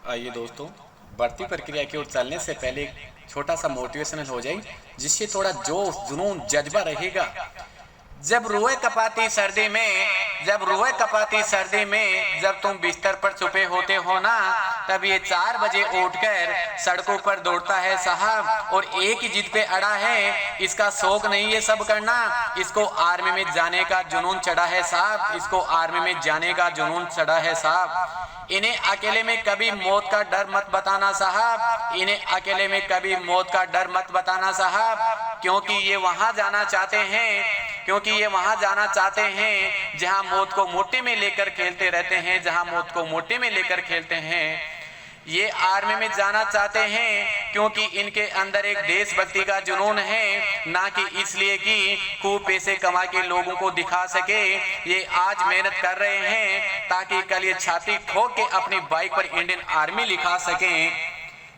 आइए दोस्तों, बढ़ती प्रक्रिया की ओर चलने से पहले एक छोटा सा मोटिवेशनल हो जाए, जिससे थोड़ा जोश जुनून जज्बा रहेगा। जब रूए कपाती सर्दी में जब रूए कपाती सर्दी में जब तुम बिस्तर पर छुपे होते हो ना, तब ये 4 बजे उठकर सड़कों पर दौड़ता है साहब, और एक ही जिद पे अड़ा है। इसका शौक नहीं ये सब करना, इसको आर्मी में जाने का जुनून चढ़ा है साहब, इसको आर्मी में जाने का जुनून चढ़ा है साहब। इन्हें अकेले में कभी मौत का डर मत बताना साहब, इन्हें अकेले में कभी मौत का डर मत बताना साहब, क्योंकि ये वहां जाना चाहते हैं जहां मौत को मोटे में लेकर खेलते रहते हैं, जहां मौत को मोटे में लेकर खेलते हैं। ये आर्मी में जाना चाहते हैं क्योंकि इनके अंदर एक देशभक्ति का जुनून है, ना कि इसलिए कि खूब पैसे कमा के लोगों को दिखा सके। ये आज मेहनत कर रहे हैं ताकि कल ये छाती ठोक के अपनी बाइक पर इंडियन आर्मी लिखा सकें।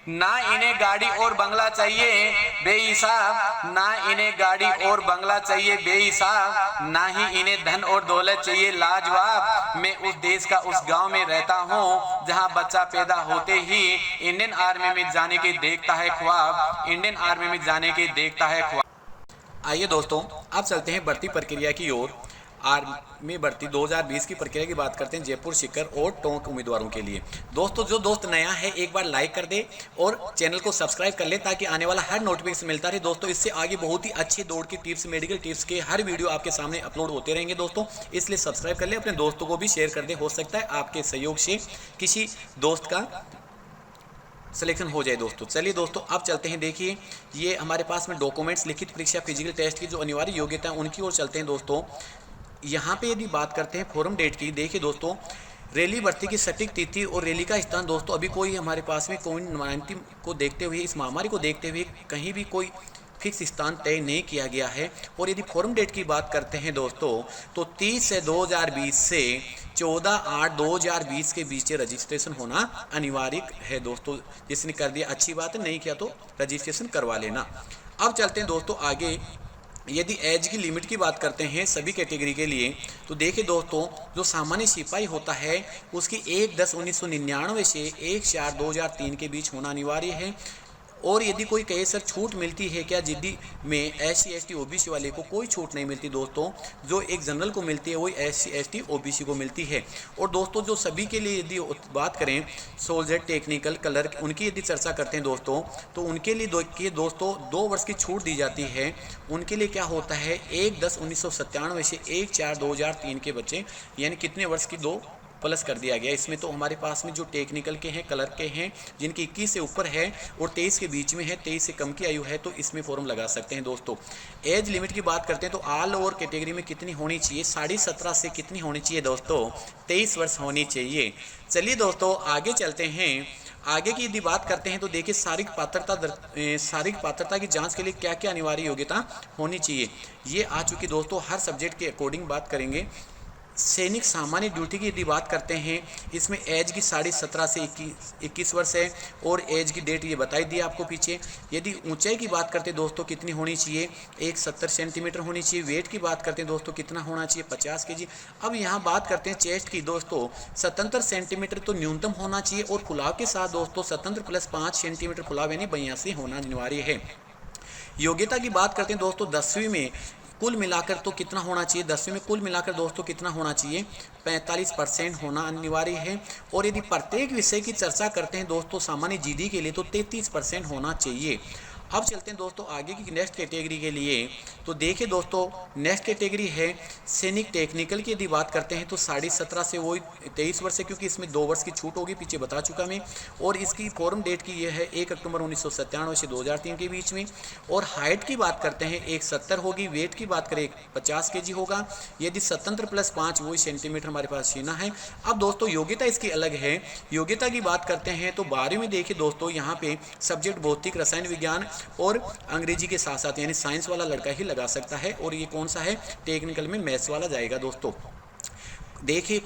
ना इन्हें गाड़ी और बंगला चाहिए बेहिसाब, ना इन्हें गाड़ी और बंगला चाहिए बेहिसाब, ना ही इन्हें धन और दौलत चाहिए लाजवाब। मैं उस देश का उस गांव में रहता हूं जहां बच्चा पैदा होते ही इंडियन आर्मी में जाने के देखता है ख्वाब, इंडियन आर्मी में जाने के देखता है ख्वाब। आइए दोस्तों, अब चलते हैं बढ़ती प्रक्रिया की ओर। आर्मी भर्ती 2020 की प्रक्रिया की बात करते हैं जयपुर सीकर और टोंक उम्मीदवारों के लिए। दोस्तों, जो दोस्त नया है एक बार लाइक कर दे और चैनल को सब्सक्राइब कर ले ताकि आने वाला हर नोटिफिकेशन मिलता रहे। दोस्तों, इससे आगे बहुत ही अच्छी दौड़ की टिप्स, मेडिकल टिप्स के हर वीडियो आपके सामने अपलोड होते रहेंगे दोस्तों, इसलिए सब्सक्राइब कर ले, अपने दोस्तों को भी शेयर कर दे। हो सकता है आपके सहयोग से किसी दोस्त का सिलेक्शन हो जाए दोस्तों। चलिए दोस्तों, अब चलते हैं। देखिए, ये हमारे पास में डॉक्यूमेंट्स, लिखित परीक्षा, फिजिकल टेस्ट की जो अनिवार्य योग्यता है उनकी ओर चलते हैं दोस्तों। यहाँ पे यदि बात करते हैं फॉरम डेट की, देखिए दोस्तों, रैली भर्ती की सटीक तिथि और रैली का स्थान दोस्तों अभी कोई हमारे पास में कोविड-19 को देखते हुए, इस महामारी को देखते हुए कहीं भी कोई फिक्स स्थान तय नहीं किया गया है। और यदि फॉरम डेट की बात करते हैं दोस्तों, तो 30 से 2020 से 14/8/2020 के बीच रजिस्ट्रेशन होना अनिवार्य है दोस्तों। जिसने कर दिया अच्छी बात है, नहीं किया तो रजिस्ट्रेशन करवा लेना। अब चलते हैं दोस्तों आगे। यदि एज की लिमिट की बात करते हैं सभी कैटेगरी के लिए, तो देखिए दोस्तों, जो सामान्य सिपाही होता है उसकी 1/10/1999 से 1/4/2003 के बीच होना अनिवार्य है। और यदि कोई कहे सर छूट मिलती है क्या जीडी में, SC ST OBC वाले को कोई छूट नहीं मिलती दोस्तों। जो एक जनरल को मिलती है वही SC ST OBC को मिलती है। और दोस्तों, जो सभी के लिए यदि बात करें, सोल्जर, टेक्निकल, क्लर्क, उनकी यदि चर्चा करते हैं दोस्तों, तो उनके लिए दोस्तों 2 वर्ष की छूट दी जाती है। उनके लिए क्या होता है, 1/10/1997 से 1/4/2003 के बच्चे, यानी कितने वर्ष की 2 प्लस कर दिया गया। इसमें तो हमारे पास में जो टेक्निकल के हैं, क्लर्क के हैं, जिनकी 21 से ऊपर है और 23 के बीच में है, 23 से कम की आयु है, तो इसमें फॉर्म लगा सकते हैं दोस्तों। एज लिमिट की बात करते हैं तो ऑल ओवर कैटेगरी में कितनी होनी चाहिए, 17.5 से कितनी होनी चाहिए दोस्तों, 23 वर्ष होनी चाहिए। चलिए दोस्तों आगे चलते हैं। आगे की यदि बात करते हैं तो देखिए, शारीरिक पात्रता की जांच के लिए क्या क्या अनिवार्य योग्यता होनी चाहिए, ये आ चुकी दोस्तों। हर सब्जेक्ट के अकॉर्डिंग बात करेंगे। सैनिक सामान्य ड्यूटी की यदि बात करते हैं, इसमें एज की 17.5 से 21 वर्ष है और एज की डेट ये बताई दी आपको पीछे। यदि ऊंचाई की बात करते हैं दोस्तों कितनी होनी चाहिए, 170 सेंटीमीटर होनी चाहिए। वेट की बात करते हैं दोस्तों कितना होना चाहिए, 50 kg। अब यहाँ बात करते हैं चेस्ट की दोस्तों, 77 सेंटीमीटर तो न्यूनतम होना चाहिए और फुलाव के साथ दोस्तों 77 + 5 सेंटीमीटर फुलाव यानी 82 होना अनिवार्य है। योग्यता की बात करते हैं दोस्तों, 10वीं में कुल मिलाकर तो कितना होना चाहिए, 10वीं में कुल मिलाकर दोस्तों कितना होना चाहिए, 45% होना अनिवार्य है। और यदि प्रत्येक विषय की चर्चा करते हैं दोस्तों सामान्य GD के लिए, तो 33% होना चाहिए। अब चलते हैं दोस्तों आगे की नेक्स्ट कैटेगरी के लिए। तो देखिए दोस्तों, नेक्स्ट कैटेगरी है सैनिक टेक्निकल की। यदि बात करते हैं तो 17.5 से वही 23 वर्ष है, क्योंकि इसमें 2 वर्ष की छूट होगी, पीछे बता चुका मैं। और इसकी फॉर्म डेट की ये है 1 अक्टूबर 1997 से 2003 के बीच में। और हाइट की बात करते हैं 170 होगी। वेट की बात करें 50 kg होगा। यदि 77 + 5 वही सेंटीमीटर हमारे पास सीना है। अब दोस्तों योग्यता इसकी अलग है। योग्यता की बात करते हैं तो 12वीं में देखिए दोस्तों, यहाँ पे सब्जेक्ट भौतिक, रसायन विज्ञान और अंग्रेजी के साथ साथ यानी साइंस वाला लड़का ही लगा सकता है। और ये कौन सा है, टेक्निकल में मैथ्स वाला जाएगा दोस्तों। देखिए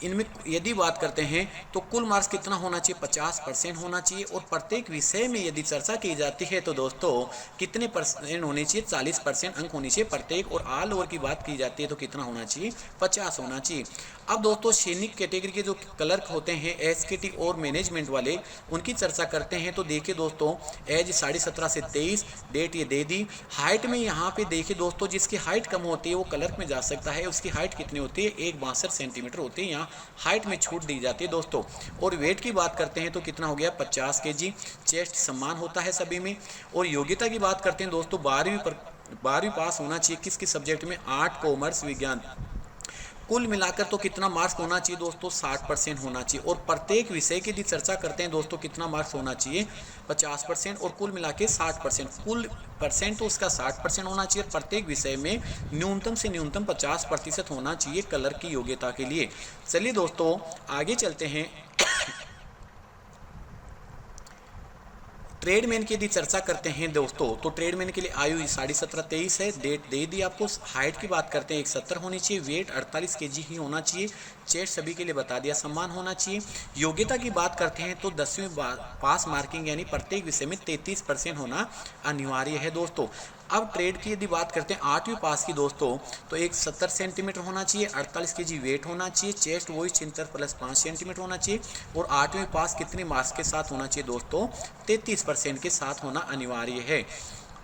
इनमें यदि बात करते हैं तो कुल मार्क्स कितना होना चाहिए, 50% होना चाहिए। और प्रत्येक विषय में यदि चर्चा की जाती है तो दोस्तों कितने परसेंट होने चाहिए, 40% अंक होने चाहिए प्रत्येक। और ऑल ओवर की बात की जाती है तो कितना होना चाहिए, 50 होना चाहिए। अब दोस्तों सैनिक कैटेगरी के जो क्लर्क होते हैं एसकेटी और मैनेजमेंट वाले, उनकी चर्चा करते हैं। तो देखिए दोस्तों एज 17.5 से 23, डेट ये दे दी। हाइट में यहाँ पे देखिए दोस्तों जिसकी हाइट कम होती है वो क्लर्क में जा सकता है। उसकी हाइट कितनी होती है, 1.62 सेंटीमीटर होती है। यहाँ हाइट में छूट दी जाती है दोस्तों। और वेट की बात करते हैं तो कितना हो गया, 50 kg। चेस्ट सम्मान होता है सभी में। और योग्यता की बात करते हैं दोस्तों 12वीं पास होना चाहिए किस किस सब्जेक्ट में, आर्ट, कॉमर्स, विज्ञान। कुल मिलाकर तो कितना मार्क्स होना चाहिए दोस्तों, 60% होना चाहिए। और प्रत्येक विषय की यदि चर्चा करते हैं दोस्तों कितना मार्क्स होना चाहिए, 50%। और कुल मिला के 60%, कुल परसेंट तो उसका 60% होना चाहिए। प्रत्येक विषय में न्यूनतम से न्यूनतम 50% होना चाहिए कलर की योग्यता के लिए। चलिए दोस्तों आगे चलते हैं। ट्रेडमैन की यदि चर्चा करते हैं दोस्तों तो ट्रेडमैन के लिए आयु 17.5-23 है। डेट दे दी आपको। हाइट की बात करते हैं 170 होनी चाहिए। वेट 48 kg ही होना चाहिए। चेस्ट सभी के लिए बता दिया, सम्मान होना चाहिए। योग्यता की बात करते हैं तो 10वीं पास मार्किंग यानी प्रत्येक विषय में 33% होना अनिवार्य है दोस्तों। अब ट्रेड की यदि बात करते हैं 8वीं पास की दोस्तों तो 170 सेंटीमीटर होना चाहिए। 48 kg वेट होना चाहिए। चेस्ट वही 76 + 5 सेंटीमीटर होना चाहिए। और 8वीं पास कितने मार्क्स के साथ होना चाहिए दोस्तों, 33% के साथ होना अनिवार्य है।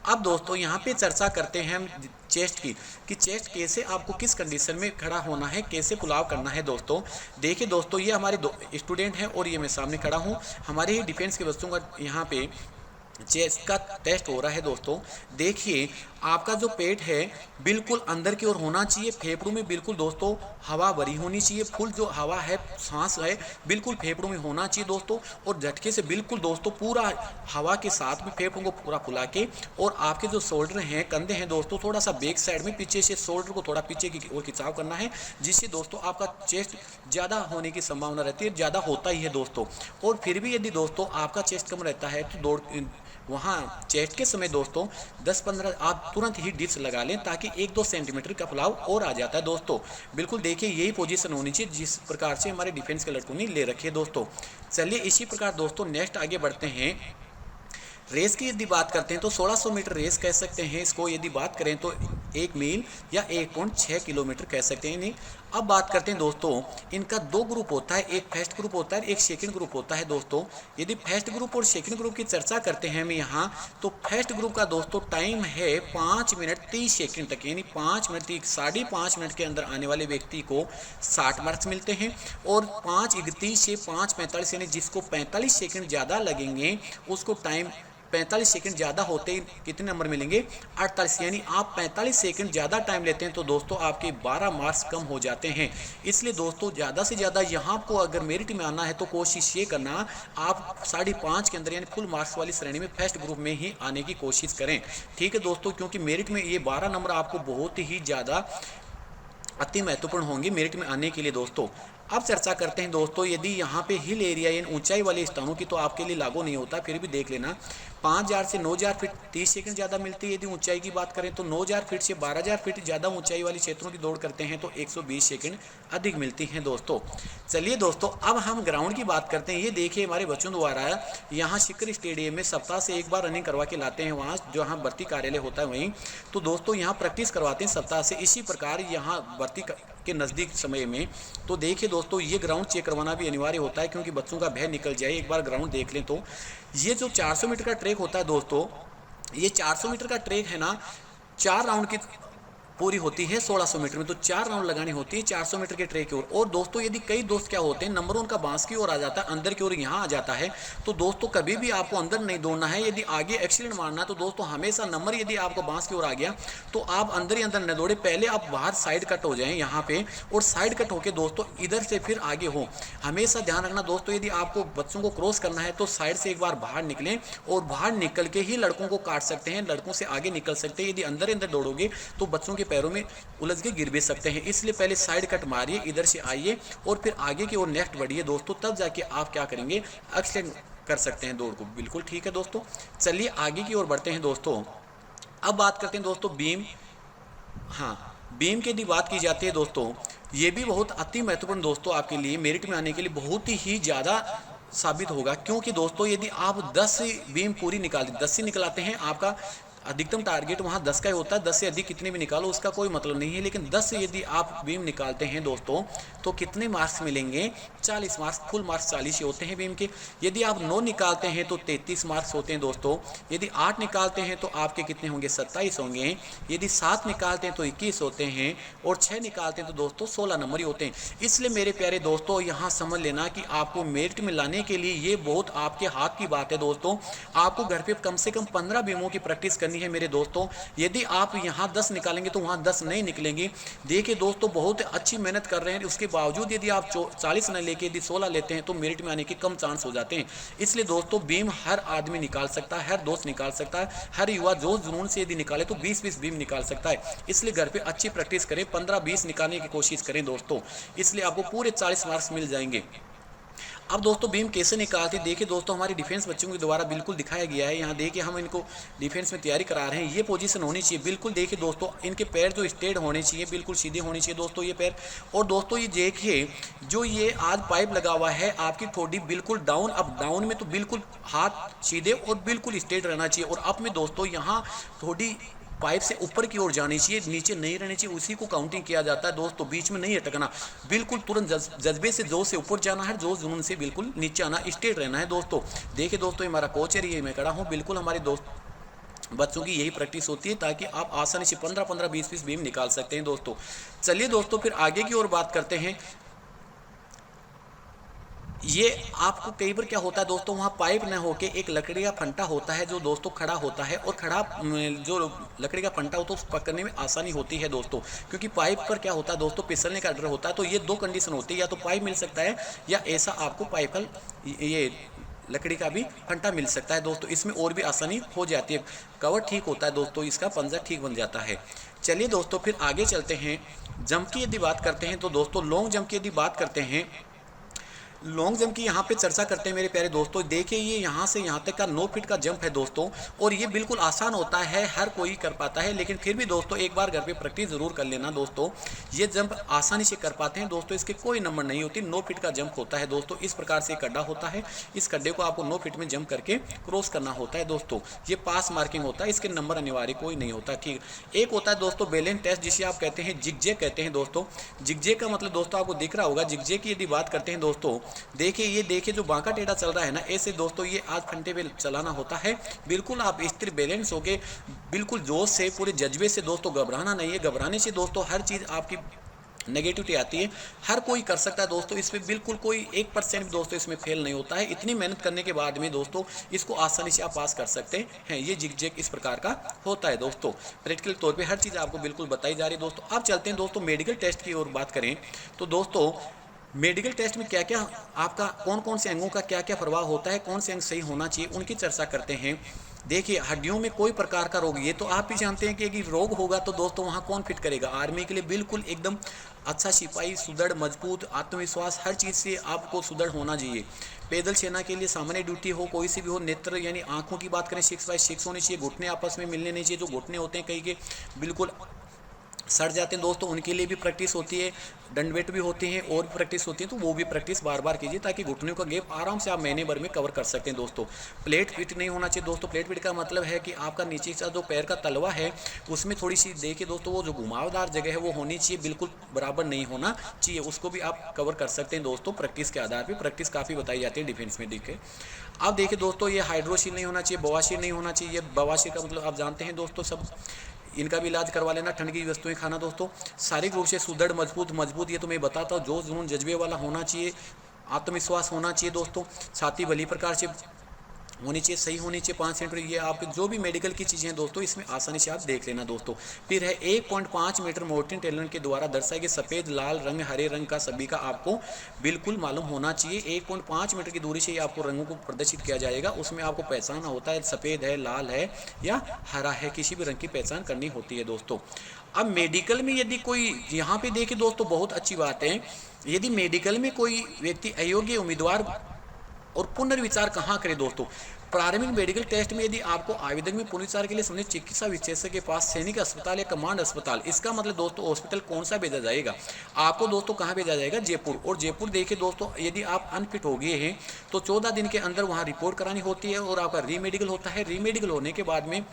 अब दोस्तों यहाँ पे चर्चा करते हैं हम चेस्ट की, कि चेस्ट कैसे आपको किस कंडीशन में खड़ा होना है, कैसे पुलाव करना है दोस्तों। देखिए दोस्तों ये हमारे स्टूडेंट हैं और ये मैं सामने खड़ा हूँ। हमारे ही डिफेंस के बच्चों का यहाँ पे चेस्ट का टेस्ट हो रहा है दोस्तों। देखिए आपका जो पेट है बिल्कुल अंदर की ओर होना चाहिए। फेफड़ों में बिल्कुल दोस्तों हवा भरी होनी चाहिए। फुल जो हवा है, सांस है, बिल्कुल फेफड़ों में होना चाहिए दोस्तों। और झटके से बिल्कुल दोस्तों पूरा हवा के साथ में फेफड़ों को पूरा फुला के, और आपके जो शोल्डर हैं, कंधे हैं दोस्तों, थोड़ा सा बैक साइड में पीछे से शोल्डर को थोड़ा पीछे की ओर खिंचाव करना है, जिससे दोस्तों आपका चेस्ट ज़्यादा होने की संभावना रहती है। ज़्यादा होता ही है दोस्तों। और फिर भी यदि दोस्तों आपका चेस्ट कम रहता है तो दौड़ वहाँ चेस्ट के समय दोस्तों 10-15 आप तुरंत ही डिप्स लगा लें, ताकि 1-2 सेंटीमीटर का फुलाव और आ जाता है दोस्तों। बिल्कुल देखिए यही पोजीशन होनी चाहिए जिस प्रकार से हमारे डिफेंस के लड़कों ने ले रखी है दोस्तों। चलिए इसी प्रकार दोस्तों नेक्स्ट आगे बढ़ते हैं। रेस की यदि बात करते हैं तो 1600 मीटर रेस कह सकते हैं इसको। यदि बात करें तो 1 मील या 1.6 किलोमीटर कह सकते हैं इन्हें। अब बात करते हैं दोस्तों इनका 2 ग्रुप होता है, एक फर्स्ट ग्रुप होता है, एक सेकंड ग्रुप होता है दोस्तों। यदि फर्स्ट ग्रुप और सेकंड ग्रुप की चर्चा करते हैं हम यहाँ, तो फर्स्ट ग्रुप का दोस्तों टाइम है 5 मिनट 30 सेकंड तक, यानी 5 मिनट 5.5 मिनट के अंदर आने वाले व्यक्ति को 60 मार्क्स मिलते हैं। और 5:31 से 5:45 यानी जिसको 45 सेकंड ज़्यादा लगेंगे उसको टाइम 45 सेकंड ज़्यादा होते ही कितने नंबर मिलेंगे, 48। यानी आप 45 सेकंड ज़्यादा टाइम लेते हैं तो दोस्तों आपके 12 मार्क्स कम हो जाते हैं। इसलिए दोस्तों ज़्यादा से ज़्यादा यहाँ को अगर मेरिट में आना है तो कोशिश ये करना आप 5.5 के अंदर यानी फुल मार्क्स वाली श्रेणी में फर्स्ट ग्रुप में ही आने की कोशिश करें। ठीक है दोस्तों, क्योंकि मेरिट में ये 12 नंबर आपको बहुत ही ज़्यादा अति महत्वपूर्ण होंगी मेरिट में आने के लिए दोस्तों। अब चर्चा करते हैं दोस्तों यदि यहाँ पे हिल एरिया यानी ऊंचाई वाले स्थानों की तो आपके लिए लागू नहीं होता, फिर भी देख लेना। 5000 से 9000 फीट 30 सेकंड ज़्यादा मिलती है। यदि ऊंचाई की बात करें तो 9000 फीट से 12000 फीट ज़्यादा ऊंचाई वाले क्षेत्रों की दौड़ करते हैं तो 120 सेकंड अधिक मिलती हैं दोस्तों। चलिए दोस्तों अब हम ग्राउंड की बात करते हैं। ये देखिए हमारे बच्चों द्वारा यहाँ शिखर स्टेडियम में सप्ताह से एक बार रनिंग करवा के लाते हैं, वहाँ जहाँ भर्ती कार्यालय होता है वहीं। तो दोस्तों यहाँ प्रैक्टिस करवाते हैं सप्ताह से। इसी प्रकार यहाँ भर्ती के नज़दीक समय में तो देखिए दोस्तों ये ग्राउंड चेक करवाना भी अनिवार्य होता है, क्योंकि बच्चों का भय निकल जाए। एक बार ग्राउंड देख लें तो ये जो 400 मीटर का ट्रैक होता है दोस्तों, ये 400 मीटर का ट्रैक है ना, 4 राउंड की पूरी होती है 1600 मीटर में। तो 4 राउंड लगानी होती है 400 मीटर के ट्रैक की ओर। और दोस्तों यदि कई दोस्त क्या होते हैं नंबर उनका बांस की ओर आ जाता है, अंदर की ओर यहाँ आ जाता है, तो दोस्तों कभी भी आपको अंदर नहीं दौड़ना है। यदि आगे एक्सीडेंट मारना है तो दोस्तों हमेशा नंबर यदि आपको बांस की ओर आ गया तो आप अंदर ही अंदर न दौड़े, पहले आप बाहर साइड कट हो जाएं यहाँ पे, और साइड कट होकर दोस्तों इधर से फिर आगे हो। हमेशा ध्यान रखना दोस्तों यदि आपको बच्चों को क्रॉस करना है तो साइड से एक बार बाहर निकलें, और बाहर निकल के ही लड़कों को काट सकते हैं, लड़कों से आगे निकल सकते हैं। यदि अंदर अंदर दौड़ोगे तो बच्चों के पैरों में उलझ के गिर भी सकते हैं। इसलिए पहले साइड कट मारिए, इधर से आइए और फिर आगे की ओर नेक्स्ट बढ़िए दोस्तों, तब जाके आप क्या करेंगे, एक्सीडेंट कर सकते हैं दौड़ को। बिल्कुल ठीक है दोस्तों। चलिए आगे की ओर बढ़ते हैं दोस्तों। अब बात करते हैं दोस्तों बीम। हाँ, बीम की यदि बात की जाती है दोस्तों ये भी बहुत अति महत्वपूर्ण दोस्तों आपके लिए मेरिट में आने के लिए बहुत ही ज़्यादा साबित होगा, क्योंकि दोस्तों यदि आप 10 बीम पूरी निकाल 10 से निकलाते हैं, आपका अधिकतम टारगेट वहाँ 10 का ही होता है। 10 से अधिक कितने भी निकालो उसका कोई मतलब नहीं है, लेकिन 10 से यदि आप बीम निकालते हैं दोस्तों तो कितने मार्क्स मिलेंगे? 40 मार्क्स। फुल मार्क्स 40 ही होते हैं बीम के। यदि आप 9 निकालते हैं तो 33 मार्क्स होते हैं दोस्तों। यदि 8 निकालते हैं तो आपके कितने होंगे? 27 होंगे। यदि 7 निकालते हैं तो 21 होते हैं, और 6 निकालते हैं तो दोस्तों 16 नंबर ही होते हैं। इसलिए मेरे प्यारे दोस्तों यहाँ समझ लेना कि आपको मेरिट में लाने के लिए ये बहुत आपके हाथ की बात है दोस्तों। आपको घर पे कम से कम 15 बीमों की प्रैक्टिस करनी है मेरे दोस्तों। यदि आप यहाँ 10 निकालेंगे तो वहाँ 10 नहीं निकलेंगे। देखिए दोस्तों बहुत अच्छी मेहनत कर रहे हैं, उसके बावजूद यदि आप 40 न लेके यदि 16 लेते हैं तो मेरिट में आने के कम चांस हो जाते हैं। इसलिए दोस्तों बीम हर आदमी निकाल सकता है, हर दोस्त निकाल सकता है, हर युवा जोश जुनून से यदि निकाले तो 20-20 बीम निकाल सकता है। इसलिए घर पे अच्छी प्रैक्टिस करें, 15-20 निकालने की कोशिश करें दोस्तों, इसलिए आपको पूरे 40 मार्क्स मिल जाएंगे। अब दोस्तों बीम कैसे निकालते हैं, देखिए दोस्तों हमारे डिफेंस बच्चों के द्वारा बिल्कुल दिखाया गया है। यहाँ देखिए हम इनको डिफेंस में तैयारी करा रहे हैं। ये पोजीशन होनी चाहिए बिल्कुल। देखिए दोस्तों इनके पैर जो स्ट्रेट होने चाहिए, बिल्कुल सीधे होने चाहिए दोस्तों ये पैर। और दोस्तों ये देखिए जो ये आज पाइप लगा हुआ है, आपकी ठोडी बिल्कुल डाउन। अब डाउन में तो बिल्कुल हाथ सीधे और बिल्कुल स्ट्रेट रहना चाहिए, और अप में दोस्तों यहाँ ठोडी पाइप से ऊपर की ओर जानी चाहिए, नीचे नहीं रहनी चाहिए। उसी को काउंटिंग किया जाता है दोस्तों, बीच में नहीं अटकना, बिल्कुल तुरंत जज्बे से जोश से ऊपर जाना है, जोश जुनून से बिल्कुल नीचे आना, स्ट्रेट रहना है दोस्तों। देखिए दोस्तों ये हमारा कोच है, ये मैं खड़ा हूँ, बिल्कुल हमारे दोस्त बच्चों की यही प्रैक्टिस होती है ताकि आप आसानी से 15-15 20-20 बीम निकाल सकते हैं दोस्तों। चलिए दोस्तों फिर आगे की ओर बात करते हैं। ये आपको कई बार क्या होता है दोस्तों, वहाँ पाइप न होके एक लकड़ी का फंटा होता है जो दोस्तों खड़ा होता है, और खड़ा जो लकड़ी का फंटा होता है उसको पकड़ने में आसानी होती है दोस्तों, क्योंकि पाइप पर क्या होता है दोस्तों, फिसलने का डर होता है। तो ये 2 कंडीशन होती है, या तो पाइप मिल सकता है या ऐसा आपको पाइप का ये लकड़ी का भी फंटा मिल सकता है दोस्तों, इसमें और भी आसानी हो जाती है। कवर ठीक होता है दोस्तों, इसका पंजा ठीक बन जाता है। चलिए दोस्तों फिर आगे चलते हैं। जंप की यदि बात करते हैं तो दोस्तों लॉन्ग जंप की यदि बात करते हैं, लॉन्ग जंप की यहाँ पे चर्चा करते हैं मेरे प्यारे दोस्तों। देखिए ये यहाँ से यहाँ तक का 9 फीट का जंप है दोस्तों, और ये बिल्कुल आसान होता है, हर कोई कर पाता है। लेकिन फिर भी दोस्तों एक बार घर पे प्रैक्टिस जरूर कर लेना दोस्तों। ये जंप आसानी से कर पाते हैं दोस्तों, इसके कोई नंबर नहीं होती। 9 फीट का जंप होता है दोस्तों। इस प्रकार से गड्ढा होता है, इस गड्ढे को आपको 9 फीट में जंप करके क्रॉस करना होता है दोस्तों। ये पास मार्किंग होता है, इसके नंबर अनिवार्य कोई नहीं होता। ठीक, एक होता है दोस्तों बैलेंस टेस्ट, जिसे आप कहते हैं जिगजैग कहते हैं दोस्तों। जिगजैग का मतलब दोस्तों आपको दिख रहा होगा। जिगजैग की यदि बात करते हैं दोस्तों, देखिए जो बांका टेढ़ा चल रहा है ना, ऐसे दोस्तों ये आज फंटे पे चलाना होता है। बिल्कुल आप स्थिर बैलेंस होके बिल्कुल जोश से पूरे जज्बे से दोस्तों, घबराना नहीं है। घबराने से दोस्तों हर चीज़ आपकी नेगेटिविटी आती है। हर कोई कर सकता है दोस्तों, इसमें बिल्कुल कोई 1% भी दोस्तों इसमें फेल नहीं होता है। इतनी मेहनत करने के बाद में दोस्तों इसको आसानी से आप पास कर सकते हैं। ये जिगजैग इस प्रकार का होता है दोस्तों। प्रैक्टिकल तौर पे हर चीज़ आपको बिल्कुल बताई जा रही है दोस्तों। अब चलते हैं दोस्तों मेडिकल टेस्ट की ओर बात करें तो दोस्तों मेडिकल टेस्ट में क्या क्या आपका कौन कौन से अंगों का क्या क्या प्रभाव होता है, कौन से अंग सही होना चाहिए, उनकी चर्चा करते हैं। देखिए हड्डियों में कोई प्रकार का रोग, ये तो आप भी जानते हैं कि अगर रोग होगा तो दोस्तों वहाँ कौन फिट करेगा। आर्मी के लिए बिल्कुल एकदम अच्छा सिपाही, सुदृढ़ मजबूत आत्मविश्वास, हर चीज़ से आपको सुदृढ़ होना चाहिए। पैदल सेना के लिए सामान्य ड्यूटी हो, कोई सी भी हो, नेत्र यानी आंखों की बात करें 6x6 होनी चाहिए। घुटने आपस में मिलने नहीं चाहिए, जो घुटने होते हैं कई के बिल्कुल सड़ जाते हैं दोस्तों, उनके लिए भी प्रैक्टिस होती है। दंडवेट भी होती हैं और भी प्रैक्टिस होती है, तो वो भी प्रैक्टिस बार बार कीजिए ताकि घुटनों का गैप आराम से आप महीने भर में कवर कर सकते हैं दोस्तों। प्लेट फिट नहीं होना चाहिए दोस्तों। प्लेट फिट का मतलब है कि आपका नीचे का जो पैर का तलवा है उसमें थोड़ी सी देखिए दोस्तों, वो जो घुमावदार जगह है वो होनी चाहिए, बिल्कुल बराबर नहीं होना चाहिए। उसको भी आप कवर कर सकते हैं दोस्तों प्रैक्टिस के आधार पर। प्रैक्टिस काफ़ी बताई जाती है डिफेंस में। देखिए अब देखिए दोस्तों, ये हाइड्रोसील नहीं होना चाहिए, बवासीर नहीं होना चाहिए। बवासीर का मतलब आप जानते हैं दोस्तों सब, इनका भी इलाज करवा लेना। ठंड की वस्तुएं खाना दोस्तों। शारीरिक रूप से सुदृढ़ मजबूत ये तो मैं बताता हूँ। जोश जुनून जज्बे वाला होना चाहिए, आत्मविश्वास होना चाहिए दोस्तों। छाती भली प्रकार से होनी चाहिए, सही होनी चाहिए 5 सेंटीमीटर। ये आप जो भी मेडिकल की चीज़ें हैं दोस्तों इसमें आसानी से आप देख लेना दोस्तों। फिर है 1.5 मीटर मोर्टिन टेलर के द्वारा दर्शाए गए सफ़ेद, लाल रंग, हरे रंग का सभी का आपको बिल्कुल मालूम होना चाहिए। 1.5 मीटर की दूरी से ही आपको रंगों को प्रदर्शित किया जाएगा। उसमें आपको पहचानना होता है सफ़ेद है, लाल है या हरा है, किसी भी रंग की पहचान करनी होती है दोस्तों। अब मेडिकल में यदि कोई, यहाँ पे देखिए दोस्तों बहुत अच्छी बात है, यदि मेडिकल में कोई व्यक्ति अयोग्य उम्मीदवार और पुनर्विचार कहाँ करें दोस्तों? प्रारंभिक मेडिकल टेस्ट में यदि आपको आवेदक में पुनर्विचार के लिए संबंधित चिकित्सा विशेषज्ञ के पास सैनिक अस्पताल या कमांड अस्पताल, इसका मतलब दोस्तों हॉस्पिटल कौन सा भेजा जाएगा आपको दोस्तों? कहाँ भेजा जाएगा? जयपुर। और जयपुर देखिए दोस्तों, यदि आप अनफिट हो गए हैं तो 14 दिन के अंदर वहाँ रिपोर्ट करानी होती है और आपका रीमेडिकल होता है। रीमेडिकल होने के बाद में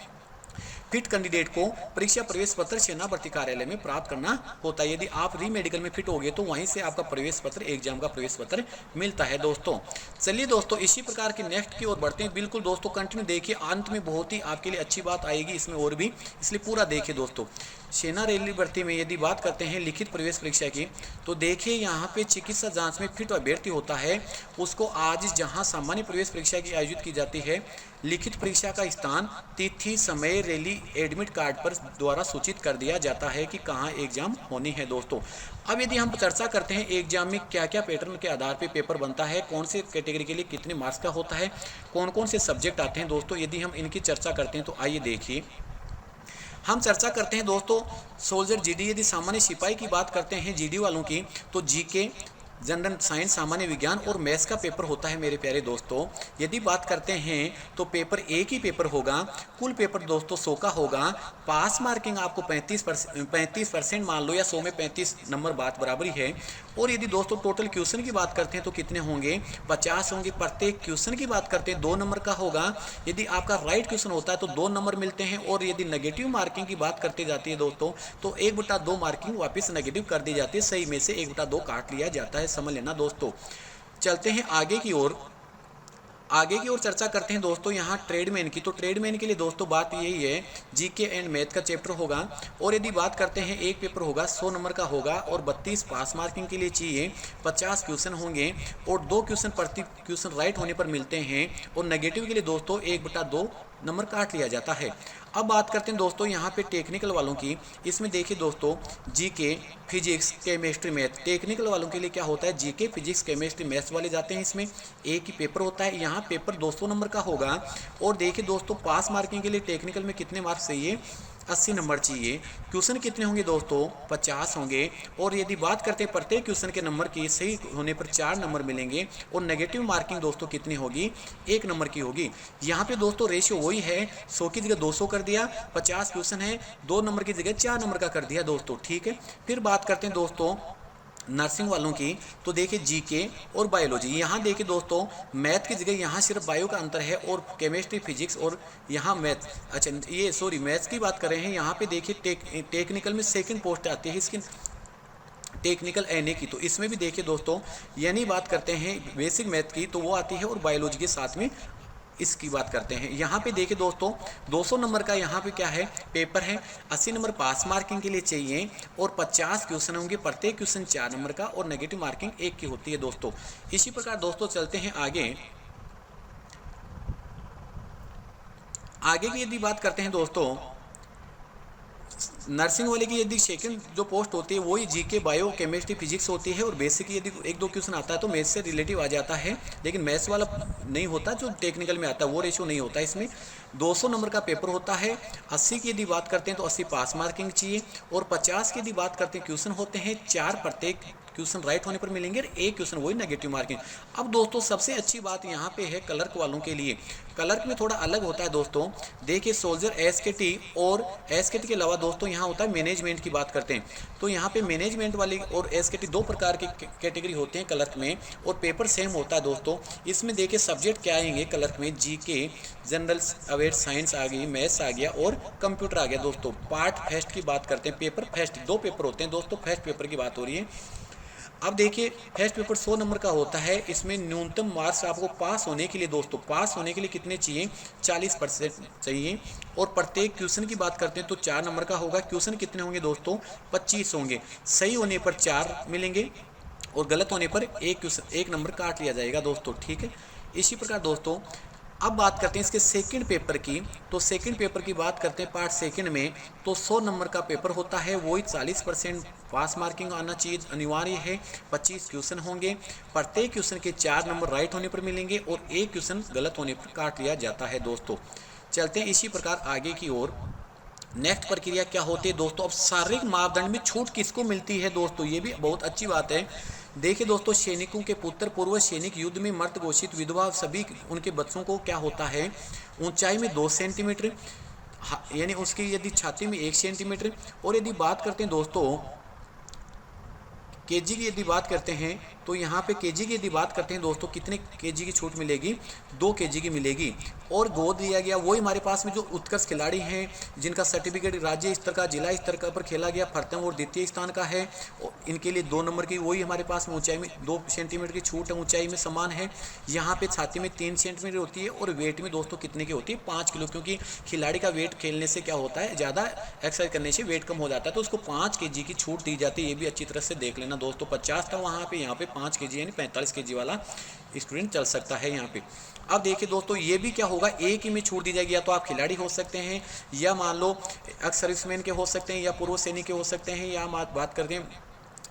फिट कैंडिडेट को परीक्षा प्रवेश पत्र सेना भर्ती कार्यालय में प्राप्त करना होता है। यदि आप री मेडिकल में फिट हो गए तो वहीं से आपका प्रवेश पत्र, एग्जाम का प्रवेश पत्र मिलता है दोस्तों। चलिए दोस्तों, इसी प्रकार की नेक्स्ट की ओर बढ़ते हैं। बिल्कुल दोस्तों कंटिन्यू देखिए, अंत में बहुत ही आपके लिए अच्छी बात आएगी इसमें और भी, इसलिए पूरा देखिए दोस्तों। सेना रेलवे भर्ती में यदि बात करते हैं लिखित प्रवेश परीक्षा की, तो देखिए यहाँ पे चिकित्सा जांच में फिट अभ्यर्थी होता है उसको आज जहाँ सामान्य प्रवेश परीक्षा की आयोजित की जाती है, लिखित परीक्षा का स्थान, तिथि, समय रैली एडमिट कार्ड पर द्वारा सूचित कर दिया जाता है कि कहाँ एग्जाम होनी है दोस्तों। अब यदि हम चर्चा करते हैं एग्जाम में क्या क्या पैटर्न के आधार पे पेपर बनता है, कौन से कैटेगरी के लिए कितने मार्क्स का होता है, कौन कौन से सब्जेक्ट आते हैं दोस्तों, यदि हम इनकी चर्चा करते हैं तो आइए देखिए। हम चर्चा करते हैं दोस्तों सोल्जर जीडी, यदि सामान्य सिपाही की बात करते हैं जीडी वालों की, तो जीके, जनरल साइंस, सामान्य विज्ञान और मैथ्स का पेपर होता है मेरे प्यारे दोस्तों। यदि बात करते हैं तो पेपर एक ही पेपर होगा, कुल पेपर दोस्तों 100 का होगा। पास मार्किंग आपको 35% मान लो, या 100 में 35 नंबर बात बराबरी है। और यदि दोस्तों टोटल क्वेश्चन की बात करते हैं तो कितने होंगे? 50 होंगे। प्रत्येक क्वेश्चन की बात करते हैं 2 नंबर का होगा। यदि आपका राइट क्वेश्चन होता है तो 2 नंबर मिलते हैं। और यदि नेगेटिव मार्किंग की बात करती जाती है दोस्तों, तो 1/2 मार्किंग वापस नेगेटिव कर दी जाती है, सही में से 1/2 काट लिया जाता है, समझ लेना दोस्तों। चलते हैं आगे की ओर। आगे की ओर चर्चा करते हैं दोस्तों यहाँ ट्रेडमैन की। तो ट्रेडमैन के लिए दोस्तों बात यही है, जीके एंड मैथ का चैप्टर होगा। और यदि बात करते हैं एक पेपर होगा 100 नंबर का होगा और 32 पास मार्किंग के लिए चाहिए, 50 क्वेश्चन होंगे और 2 क्वेश्चन प्रति क्वेश्चन राइट होने पर मिलते हैं। और नेगेटिव के लिए दोस्तों 1/2 नंबर काट लिया जाता है। अब बात करते हैं दोस्तों यहाँ पे टेक्निकल वालों की। इसमें देखिए दोस्तों GK, physics, chemistry, math. Technical वालों के लिए क्या होता है? जीके, फिजिक्स, केमिस्ट्री, मैथ्स वाले जाते हैं। इसमें एक ही पेपर होता है। यहाँ पेपर 200 नंबर का होगा। और देखिए दोस्तों पास मार्किंग के लिए टेक्निकल में कितने मार्क्स चाहिए? 80 नंबर चाहिए। क्वेश्चन कितने होंगे दोस्तों? 50 होंगे। और यदि बात करते हैं प्रत्येक क्वेश्चन के नंबर की, सही होने पर 4 नंबर मिलेंगे। और नेगेटिव मार्किंग दोस्तों कितनी होगी? 1 नंबर की होगी। यहाँ पे दोस्तों रेशियो वही है, 100 की जगह 200 कर दिया, 50 क्वेश्चन है, 2 नंबर की जगह 4 नंबर का कर दिया दोस्तों, ठीक है। फिर बात करते हैं दोस्तों नर्सिंग वालों की। तो देखिए जीके और बायोलॉजी। यहाँ देखिए दोस्तों मैथ की जगह यहाँ सिर्फ बायो का अंतर है और केमिस्ट्री, फिजिक्स और यहाँ मैथ, अच्छा ये सॉरी मैथ्स की बात कर रहे हैं। यहाँ पे देखिए टेक्निकल में सेकंड पोस्ट आती है इसकी, टेक्निकल एनए की। तो इसमें भी देखिए दोस्तों यानी बात करते हैं बेसिक मैथ की तो वो आती है और बायोलॉजी के साथ में इसकी बात करते हैं। यहाँ पे देखिए दोस्तों 200 नंबर का यहाँ पे क्या है? पेपर है। 80 नंबर पास मार्किंग के लिए चाहिए और 50 क्वेश्चन होंगे, प्रत्येक क्वेश्चन 4 नंबर का और नेगेटिव मार्किंग 1 की होती है दोस्तों। इसी प्रकार दोस्तों चलते हैं आगे। आगे की यदि बात करते हैं दोस्तों नर्सिंग वाले की, यदि सेकंड जो पोस्ट होती है वही जीके, बायो, केमिस्ट्री, फिजिक्स होती है। और बेसिक यदि 1-2 क्वेश्चन आता है तो मैथ्स से रिलेटिव आ जाता है, लेकिन मैथ्स वाला नहीं होता जो टेक्निकल में आता है, वो रेशियो नहीं होता इसमें। 200 नंबर का पेपर होता है। 80 की यदि बात करते हैं तो 80 पास मार्किंग चाहिए। और 50 की यदि बात करते हैं क्वेश्चन होते हैं 4, प्रत्येक क्वेश्चन राइट होने पर मिलेंगे और 1 क्वेश्चन वही नेगेटिव मार्किंग। अब दोस्तों सबसे अच्छी बात यहाँ पे है क्लर्क वालों के लिए। क्लर्क में थोड़ा अलग होता है दोस्तों। देखिए सोल्जर एसकेटी और एसकेटी के अलावा दोस्तों यहाँ होता है मैनेजमेंट की बात करते हैं। तो यहाँ पे मैनेजमेंट वाली और एसकेटी 2 प्रकार की कैटेगरी होते हैं क्लर्क में, और पेपर सेम होता है दोस्तों। इसमें देखिए सब्जेक्ट क्या आएंगे क्लर्क में? जीके, जनरल अवेयर साइंस आ गई, मैथ्स आ गया और कंप्यूटर आ गया दोस्तों। पार्ट फर्स्ट की बात करते हैं, पेपर फर्स्ट 2 पेपर होते हैं दोस्तों, फर्स्ट पेपर की बात हो रही है। अब देखिए फर्स्ट पेपर 100 नंबर का होता है। इसमें न्यूनतम मार्क्स आपको पास होने के लिए दोस्तों, पास होने के लिए कितने चाहिए? 40% चाहिए। और प्रत्येक क्वेश्चन की बात करते हैं तो 4 नंबर का होगा। क्वेश्चन कितने होंगे दोस्तों? 25 होंगे। सही होने पर 4 मिलेंगे और गलत होने पर 1 नंबर काट लिया जाएगा दोस्तों, ठीक है। इसी प्रकार दोस्तों अब बात करते हैं इसके सेकंड पेपर की। तो सेकंड पेपर की बात करते हैं पार्ट सेकंड में, तो 100 नंबर का पेपर होता है, वही 40% पास मार्किंग आना चाहिए, अनिवार्य है। 25 क्वेश्चन होंगे, प्रत्येक क्वेश्चन के 4 नंबर राइट होने पर मिलेंगे और 1 क्वेश्चन गलत होने पर काट लिया जाता है दोस्तों। चलते हैं इसी प्रकार आगे की ओर। नेक्स्ट प्रक्रिया क्या होती है दोस्तों? अब शारीरिक मापदंड में छूट किसको मिलती है दोस्तों? ये भी बहुत अच्छी बात है। देखिए दोस्तों, सैनिकों के पुत्र पूर्व सैनिक युद्ध में मृत घोषित विधवा सभी उनके बच्चों को क्या होता है, ऊंचाई में 2 सेंटीमीटर, यानी उसकी यदि छाती में 1 सेंटीमीटर। और यदि बात करते हैं दोस्तों केजी की, यदि बात करते हैं तो यहाँ पे केजी की यदि बात करते हैं दोस्तों, कितने केजी की छूट मिलेगी, 2 केजी की मिलेगी। और गोद दिया गया वही हमारे पास में जो उत्कृष्ट खिलाड़ी हैं जिनका सर्टिफिकेट राज्य स्तर का, जिला स्तर का पर खेला गया, प्रथम और द्वितीय स्थान का है, और इनके लिए 2 नंबर की वही हमारे पास में ऊंचाई में 2 सेंटीमीटर की छूट है, ऊंचाई में समान है। यहाँ पे छाती में 3 सेंटीमीटर होती है, और वेट में दोस्तों कितने की होती है, 5 किलो, क्योंकि खिलाड़ी का वेट खेलने से क्या होता है, ज़्यादा एक्सरसाइज करने से वेट कम हो जाता है, तो उसको 5 केजी की छूट दी जाती है। ये भी अच्छी तरह से देख लेना दोस्तों। 50 था वहाँ पे, यहाँ पे 5 केजी यानी 45 केजी वाला स्टूडेंट चल सकता है यहाँ पे। अब देखिए दोस्तों, ये भी क्या होगा, एक ही में छूट दी जाएगी, या तो आप खिलाड़ी हो सकते हैं, या मान लो एक्स सर्विसमैन के हो सकते हैं, या पूर्व सैनिक के हो सकते हैं, या हम बात करते हैं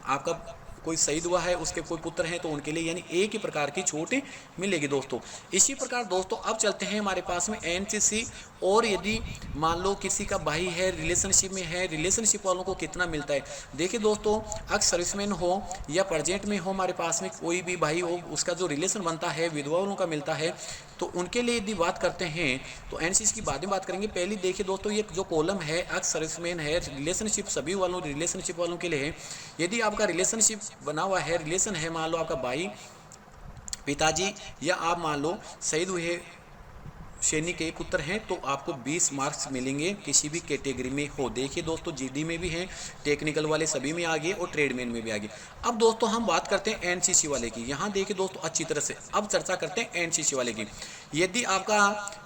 आपका कोई शहीद हुआ है उसके कोई पुत्र हैं तो उनके लिए, यानी एक ही प्रकार की छूट मिलेगी दोस्तों। इसी प्रकार दोस्तों अब चलते हैं हमारे पास में एनसीसी। और यदि मान लो किसी का भाई है, रिलेशनशिप में है, रिलेशनशिप वालों को कितना मिलता है। देखिए दोस्तों, अगर सर्विसमैन हो या प्रेजेंट में हो हमारे पास में कोई भी भाई हो, उसका जो रिलेशन बनता है विधवा वालों का मिलता है, तो उनके लिए यदि बात करते हैं तो एनसीसी की बाद में बात करेंगे। पहले देखिए दोस्तों, ये जो कॉलम है अगर सर्विसमैन है, रिलेशनशिप सभी वालों, रिलेशनशिप वालों के लिए है। यदि आपका रिलेशनशिप बना हुआ है, रिलेशन है, मान लो आपका भाई, पिताजी, या आप मान लो शहीद हुए सैनिक के पुत्र हैं, तो आपको 20 मार्क्स मिलेंगे किसी भी कैटेगरी में हो। देखिए दोस्तों, जीडी में भी हैं, टेक्निकल वाले सभी में आगे, और ट्रेडमैन में भी आगे। अब दोस्तों हम बात करते हैं एनसीसी वाले की। यहाँ देखिए दोस्तों अच्छी तरह से अब चर्चा करते हैं एनसीसी वाले की। यदि आपका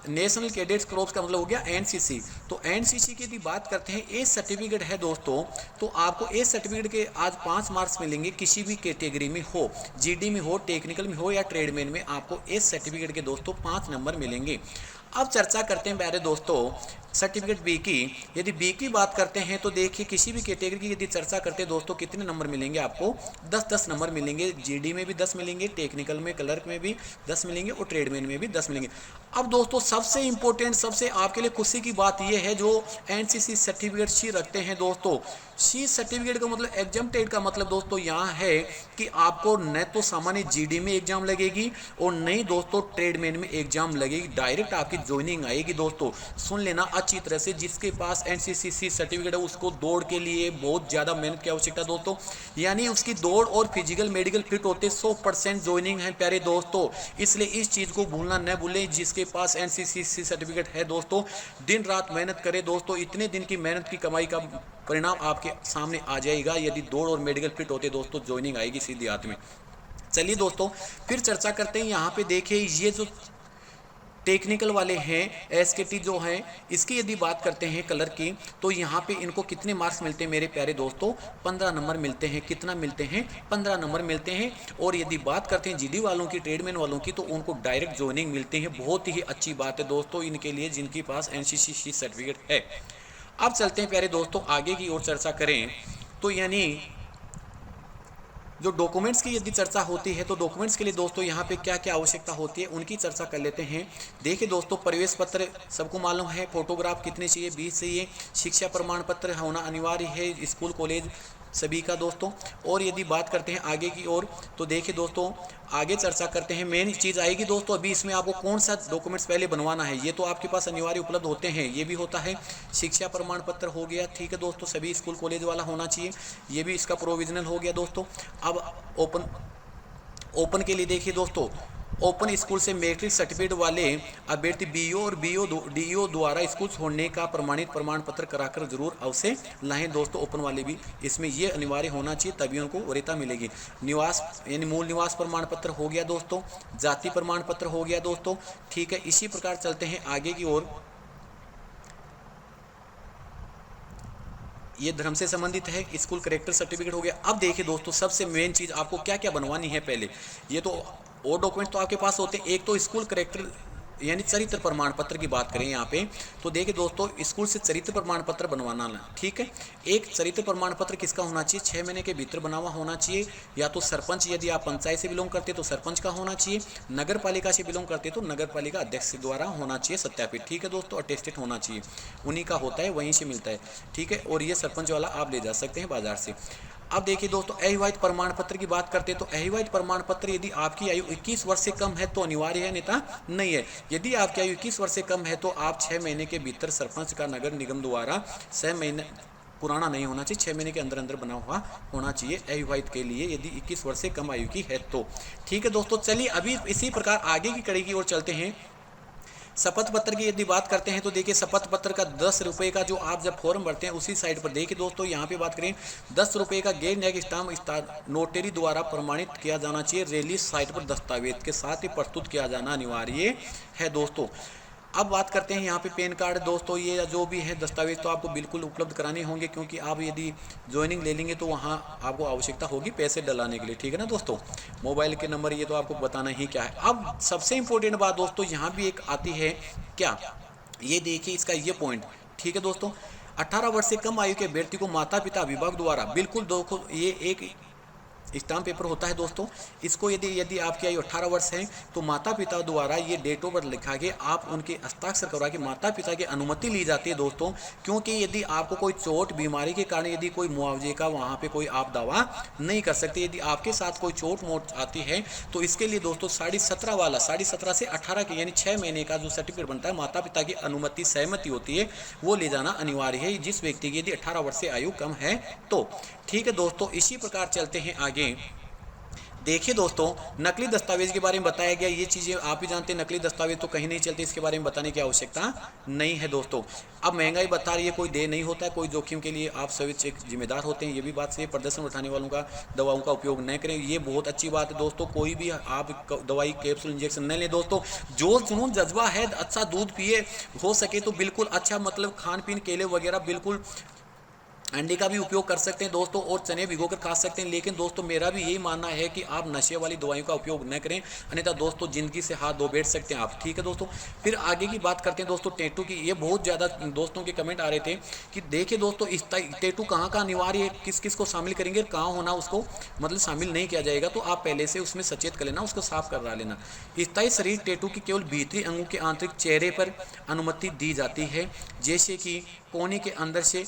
नेशनल कैडेट्स कॉर्प्स का मतलब हो गया एनसीसी, तो एनसीसी की यदि बात करते हैं, एज सर्टिफिकेट है दोस्तों, तो आपको एज सर्टिफिकेट के आज 5 मार्क्स मिलेंगे किसी भी कैटेगरी में हो, जीडी में हो, टेक्निकल में हो, या ट्रेडमैन में, आपको एज सर्टिफिकेट के दोस्तों 5 नंबर मिलेंगे। अब चर्चा करते हैं प्यारे दोस्तों सर्टिफिकेट बी की। यदि बी की बात करते हैं तो देखिए किसी भी कैटेगरी की यदि चर्चा करते हैं दोस्तों, कितने नंबर मिलेंगे आपको, 10-10 नंबर मिलेंगे। जीडी में भी 10 मिलेंगे, टेक्निकल में क्लर्क में भी 10 मिलेंगे, और ट्रेडमैन में भी 10 मिलेंगे। अब दोस्तों सबसे इंपॉर्टेंट, सबसे आपके लिए खुशी की बात यह है, जो एनसीसी सर्टिफिकेट सी रखते हैं दोस्तों, सी सर्टिफिकेट का मतलब एग्जाम्प्टेड का मतलब दोस्तों यहाँ है कि आपको न तो सामान्य जीडी में एग्जाम लगेगी, और न ही दोस्तों ट्रेडमैन में एग्जाम लगेगी, डायरेक्ट आपकी ज्वाइनिंग आएगी दोस्तों। सुन लेना अच्छी तरह से, जिसके पास एनसीसी सर्टिफिकेट है उसको दौड़ के लिए बहुत ज़्यादा मेहनत की आवश्यकता दोस्तों, यानी उसकी दौड़ और फिजिकल मेडिकल फिट होते 100% ज्वाइनिंग है प्यारे दोस्तों। इसलिए इस चीज़ को भूलना न भूलें, जिसके पास एनसीसी सर्टिफिकेट है दोस्तों, दिन रात मेहनत करे दोस्तों, इतने दिन की मेहनत की कमाई का परिणाम आपके सामने आ जाएगा। यदि दौड़ और मेडिकल फिट होते दोस्तों, ज्वाइनिंग आएगी सीधी हाथ में। चलिए दोस्तों फिर चर्चा करते हैं। यहाँ पे देखिए ये जो टेक्निकल वाले हैं, एसकेटी जो हैं, इसकी यदि बात करते हैं कलर की, तो यहाँ पे इनको कितने मार्क्स मिलते हैं मेरे प्यारे दोस्तों, 15 नंबर मिलते हैं। कितना मिलते हैं, 15 नंबर मिलते हैं। और यदि बात करते हैं जीडी वालों की, ट्रेडमैन वालों की, तो उनको डायरेक्ट ज्वाइनिंग मिलते हैं। बहुत ही अच्छी बात है दोस्तों इनके लिए, जिनके पास एनसीसी सर्टिफिकेट है। अब चलते हैं प्यारे दोस्तों आगे की ओर चर्चा करें, तो यानी जो डॉक्यूमेंट्स की यदि चर्चा होती है, तो डॉक्यूमेंट्स के लिए दोस्तों यहाँ पे क्या क्या आवश्यकता होती है उनकी चर्चा कर लेते हैं। देखिए दोस्तों, प्रवेश पत्र सबको मालूम है, फोटोग्राफ कितने चाहिए, 20 चाहिए, शिक्षा प्रमाण पत्र होना अनिवार्य है, स्कूल कॉलेज सभी का दोस्तों। और यदि बात करते हैं आगे की ओर, तो देखिए दोस्तों आगे चर्चा करते हैं। मेन चीज़ आएगी दोस्तों अभी इसमें, आपको कौन सा डॉक्यूमेंट्स पहले बनवाना है, ये तो आपके पास अनिवार्य उपलब्ध होते हैं। ये भी होता है, शिक्षा प्रमाण पत्र हो गया, ठीक है दोस्तों, सभी स्कूल कॉलेज वाला होना चाहिए, ये भी इसका प्रोविजनल हो गया दोस्तों। अब ओपन के लिए देखिए दोस्तों, ओपन स्कूल से मैट्रिक सर्टिफिकेट वाले अभ्यर्थी बीओ और डीओ द्वारा स्कूल छोड़ने का प्रमाणित प्रमाण पत्र कराकर जरूर अवश्य लाएं दोस्तों। ओपन वाले भी इसमें ये अनिवार्य होना चाहिए, तभी उनको वरीयता मिलेगी। निवास यानी मूल निवास प्रमाण पत्र हो गया दोस्तों, जाति प्रमाण पत्र हो गया दोस्तों, ठीक है। इसी प्रकार चलते हैं आगे की ओर, ये धर्म से संबंधित है, स्कूल करेक्टर सर्टिफिकेट हो गया। अब देखिए दोस्तों सबसे मेन चीज़ आपको क्या क्या बनवानी है पहले, ये तो और डॉक्यूमेंट तो आपके पास होते हैं। एक तो स्कूल करेक्टर यानी चरित्र प्रमाण पत्र की बात करें यहाँ पे, तो देखिए दोस्तों स्कूल से चरित्र प्रमाण पत्र बनवाना है, ठीक है। एक चरित्र प्रमाण पत्र किसका होना चाहिए, 6 महीने के भीतर बना हुआ होना चाहिए, या तो सरपंच, यदि आप पंचायत से बिलोंग करते तो सरपंच का होना चाहिए, नगर पालिका से बिलोंग करते तो नगर पालिका अध्यक्ष द्वारा होना चाहिए सत्यापित, ठीक है दोस्तों, अटेस्टेड होना चाहिए, उन्हीं का होता है, वहीं से मिलता है, ठीक है। और ये सरपंच वाला आप ले जा सकते हैं बाजार से। अब देखिए दोस्तों, अविवाहित प्रमाण पत्र की बात करते हैं तो अविवाहित प्रमाण पत्र यदि आपकी आयु 21 वर्ष से कम है तो अनिवार्य है, अन्यथा नहीं है। यदि आपकी आयु 21 वर्ष से कम है तो आप 6 महीने के भीतर सरपंच का नगर निगम द्वारा 6 महीने पुराना नहीं होना चाहिए, 6 महीने के अंदर अंदर बना हुआ होना चाहिए अविवाहित के लिए, यदि 21 वर्ष से कम आयु की है तो। ठीक है दोस्तों, चलिए अभी इसी प्रकार आगे की कड़ी की ओर चलते हैं। शपथ पत्र की यदि बात करते हैं तो देखिए, शपथ पत्र का 10 रुपये का जो आप जब फॉर्म भरते हैं उसी साइट पर देखिए दोस्तों, यहाँ पे बात करें 10 रुपये का गैर न्यायिक स्टाम्प नोटरी द्वारा प्रमाणित किया जाना चाहिए। रैली साइट पर दस्तावेज के साथ ही प्रस्तुत किया जाना अनिवार्य है दोस्तों। अब बात करते हैं यहाँ पे पैन कार्ड दोस्तों, ये जो भी है दस्तावेज तो आपको बिल्कुल उपलब्ध कराने होंगे, क्योंकि आप यदि ज्वाइनिंग ले लेंगे तो वहाँ आपको आवश्यकता होगी पैसे डलाने के लिए। ठीक है ना दोस्तों, मोबाइल के नंबर ये तो आपको बताना ही क्या है। अब सबसे इंपॉर्टेंट बात दोस्तों यहाँ भी एक आती है, क्या ये देखिए इसका ये पॉइंट। ठीक है दोस्तों, 18 वर्ष से कम आयु के व्यक्ति को माता पिता अभिभावक द्वारा बिल्कुल दो ये एक स्टाम्प पेपर होता है दोस्तों, इसको यदि आपकी आयु 18 वर्ष है तो माता पिता द्वारा ये डेट ऑफ बर्थ लिखा के आप उनके हस्ताक्षर करवा के माता पिता की अनुमति ली जाती है दोस्तों। क्योंकि यदि आपको कोई चोट बीमारी के कारण यदि कोई मुआवजे का वहाँ पे कोई आप दावा नहीं कर सकते, यदि आपके साथ कोई चोट मोट आती है तो इसके लिए दोस्तों 17.5 वाला 17.5 से 18 के यानी 6 महीने का जो सर्टिफिकेट बनता है, माता पिता की अनुमति सहमति होती है, वो ले जाना अनिवार्य है जिस व्यक्ति की यदि 18 वर्ष से आयु कम है तो। ठीक है दोस्तों, इसी प्रकार चलते हैं आगे। देखिए दोस्तों, नकली दस्तावेज के बारे में बताया गया, ये चीज़ें आप भी जानते हैं, नकली दस्तावेज तो कहीं नहीं चलते, इसके बारे में बताने की आवश्यकता नहीं है दोस्तों। अब महंगाई बता रही है, कोई दे नहीं होता है, कोई जोखिम के लिए आप सभी जिम्मेदार होते हैं, ये भी बात सही है। प्रदर्शन उठाने वालों का दवाओं का उपयोग न करें, ये बहुत अच्छी बात है दोस्तों। कोई भी आप दवाई कैप्सूल इंजेक्शन न लें दोस्तों। जो जुनून जज्बा है, अच्छा दूध पिए, हो सके तो बिल्कुल अच्छा मतलब खान पीन केले वगैरह बिल्कुल, अंडे का भी उपयोग कर सकते हैं दोस्तों और चने भिगोकर खा सकते हैं। लेकिन दोस्तों मेरा भी यही मानना है कि आप नशे वाली दवाइयों का उपयोग न करें, अन्यथा दोस्तों ज़िंदगी से हाथ धो बैठ सकते हैं आप। ठीक है दोस्तों, फिर आगे की बात करते हैं दोस्तों टैटू की। ये बहुत ज़्यादा दोस्तों के कमेंट आ रहे थे कि देखिए दोस्तों इस टैटू कहाँ का अनिवार्य है, किस किस को शामिल करेंगे, कहाँ होना उसको मतलब शामिल नहीं किया जाएगा, तो आप पहले से उसमें सचेत कर लेना, उसको साफ करवा लेना। स्थायी शरीर टैटू की केवल भीतरी अंगों के आंतरिक चेहरे पर अनुमति दी जाती है, जैसे कि कोने के अंदर से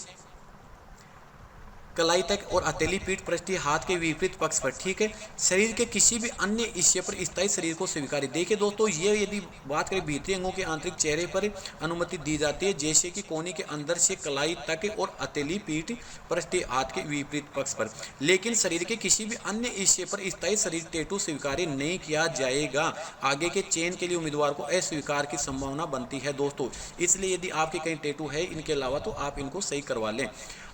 कलाई तक और हथेली पीठ पृष्ठ हाथ के विपरीत पक्ष पर। ठीक है, शरीर के किसी भी अन्य हिस्से पर स्थायी शरीर को स्वीकार्य। देखिए दोस्तों, ये यदि बात करें भीतरी अंगों के आंतरिक चेहरे पर अनुमति दी जाती है, जैसे कि कोने के अंदर से कलाई तक और हथेली पीठ पृष्ठ हाथ के विपरीत पक्ष पर। लेकिन शरीर के किसी भी अन्य हिस्से पर स्थायी शरीर टैटू स्वीकार्य नहीं किया जाएगा। आगे के चयन के लिए उम्मीदवार को अस्वीकार की संभावना बनती है दोस्तों, इसलिए यदि आपके कहीं टैटू है इनके अलावा तो आप इनको सही करवा लें।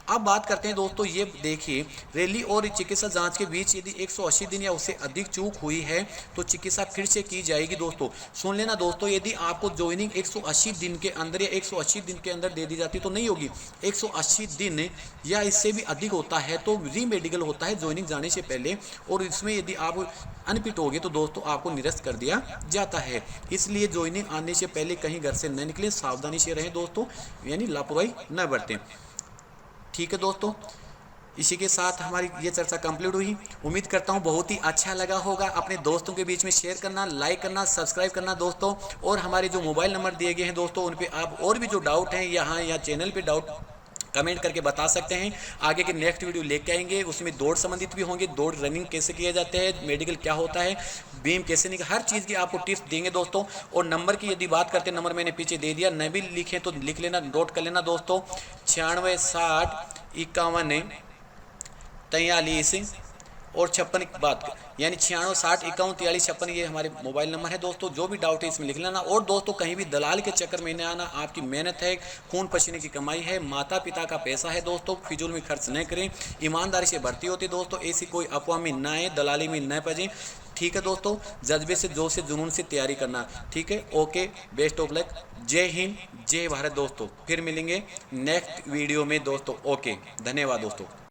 अब बात करते हैं दोस्तों, ये देखिए रैली और चिकित्सा जांच के बीच यदि 180 दिन या उससे अधिक चूक हुई है तो चिकित्सा फिर से की जाएगी दोस्तों। सुन लेना दोस्तों, यदि आपको ज्वाइनिंग 180 दिन के अंदर या 180 दिन के अंदर दे दी जाती तो नहीं होगी। 180 दिन या इससे भी अधिक होता है तो री मेडिकल होता है ज्वाइनिंग जाने से पहले, और इसमें यदि आप अनफिट हो गए तो दोस्तों आपको निरस्त कर दिया जाता है। इसलिए ज्वाइनिंग आने से पहले कहीं घर से न निकलें, सावधानी से रहें दोस्तों, यानी लापरवाही न बरतें। ठीक है दोस्तों, इसी के साथ हमारी ये चर्चा कंप्लीट हुई। उम्मीद करता हूँ बहुत ही अच्छा लगा होगा। अपने दोस्तों के बीच में शेयर करना, लाइक करना, सब्सक्राइब करना दोस्तों, और हमारे जो मोबाइल नंबर दिए गए हैं दोस्तों उन पे आप और भी जो डाउट हैं यहाँ या चैनल पे डाउट कमेंट करके बता सकते हैं। आगे के नेक्स्ट वीडियो लेके आएंगे, उसमें दौड़ संबंधित भी होंगे, दौड़ रनिंग कैसे किए जाते हैं, मेडिकल क्या होता है, बीम कैसे निकल, हर चीज़ की आपको टिप्स देंगे दोस्तों। और नंबर की यदि बात करते हैं, नंबर मैंने पीछे दे दिया, न भी लिखें तो लिख लेना, नोट कर लेना दोस्तों, 96 60 51 43 और 56 की बात, यानी 96 60 51 43 56 ये हमारे मोबाइल नंबर है दोस्तों। जो भी डाउट है इसमें लिख लेना। और दोस्तों कहीं भी दलाल के चक्कर में न आना, आपकी मेहनत है, खून पसीने की कमाई है, माता पिता का पैसा है दोस्तों, फिजूल में खर्च न करें, ईमानदारी से भर्ती होती दोस्तों, ऐसी कोई अफवाह में न आए, दलाली में न फंसें। ठीक है दोस्तों, जज्बे से, जोश से, जुनून से तैयारी करना। ठीक है, ओके, बेस्ट ऑफ लक, जय हिंद, जय भारत दोस्तों। फिर मिलेंगे नेक्स्ट वीडियो में दोस्तों। ओके, धन्यवाद दोस्तों।